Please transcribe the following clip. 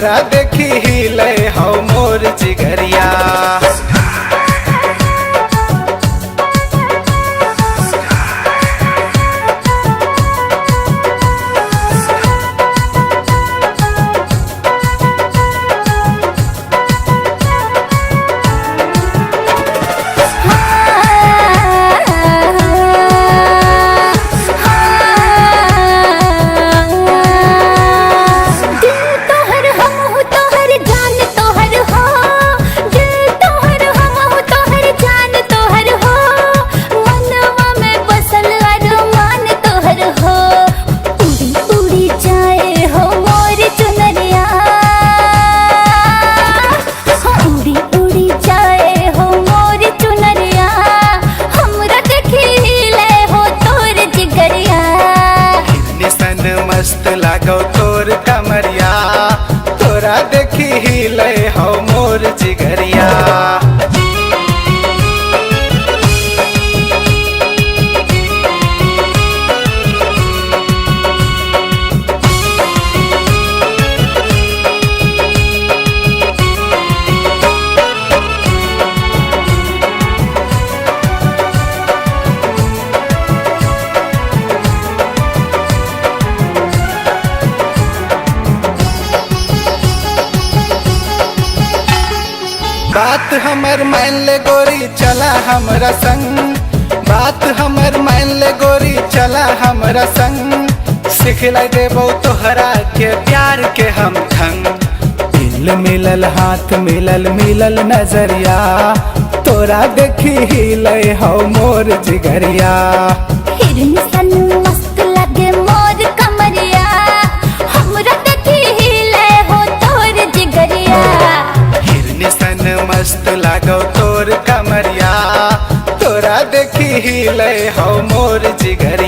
तोरा देखी हिले हो मोर जिगरिया। मस्त लागो तोर कमरिया, तोरा देखी हिले हो मोर जिगरिया। बात हमर मान ले गोरी चला हमरा संग, बात हमर मान ले गोरी चला हमरा संग। सिखला देबो तोहरा के प्यार के हम ढंग, दिल मिलल हाथ मिलल मिलल नजरिया, तोरा देखी हिले हो मोर जिगरिया। हिरन सन मस्त लगे मोर कमरिया, हमरा देखी हिले हो तोर जिगरिया। मस्त लागो तोर कमरिया, तोरा देखी हिले हो मोर जिगरिया।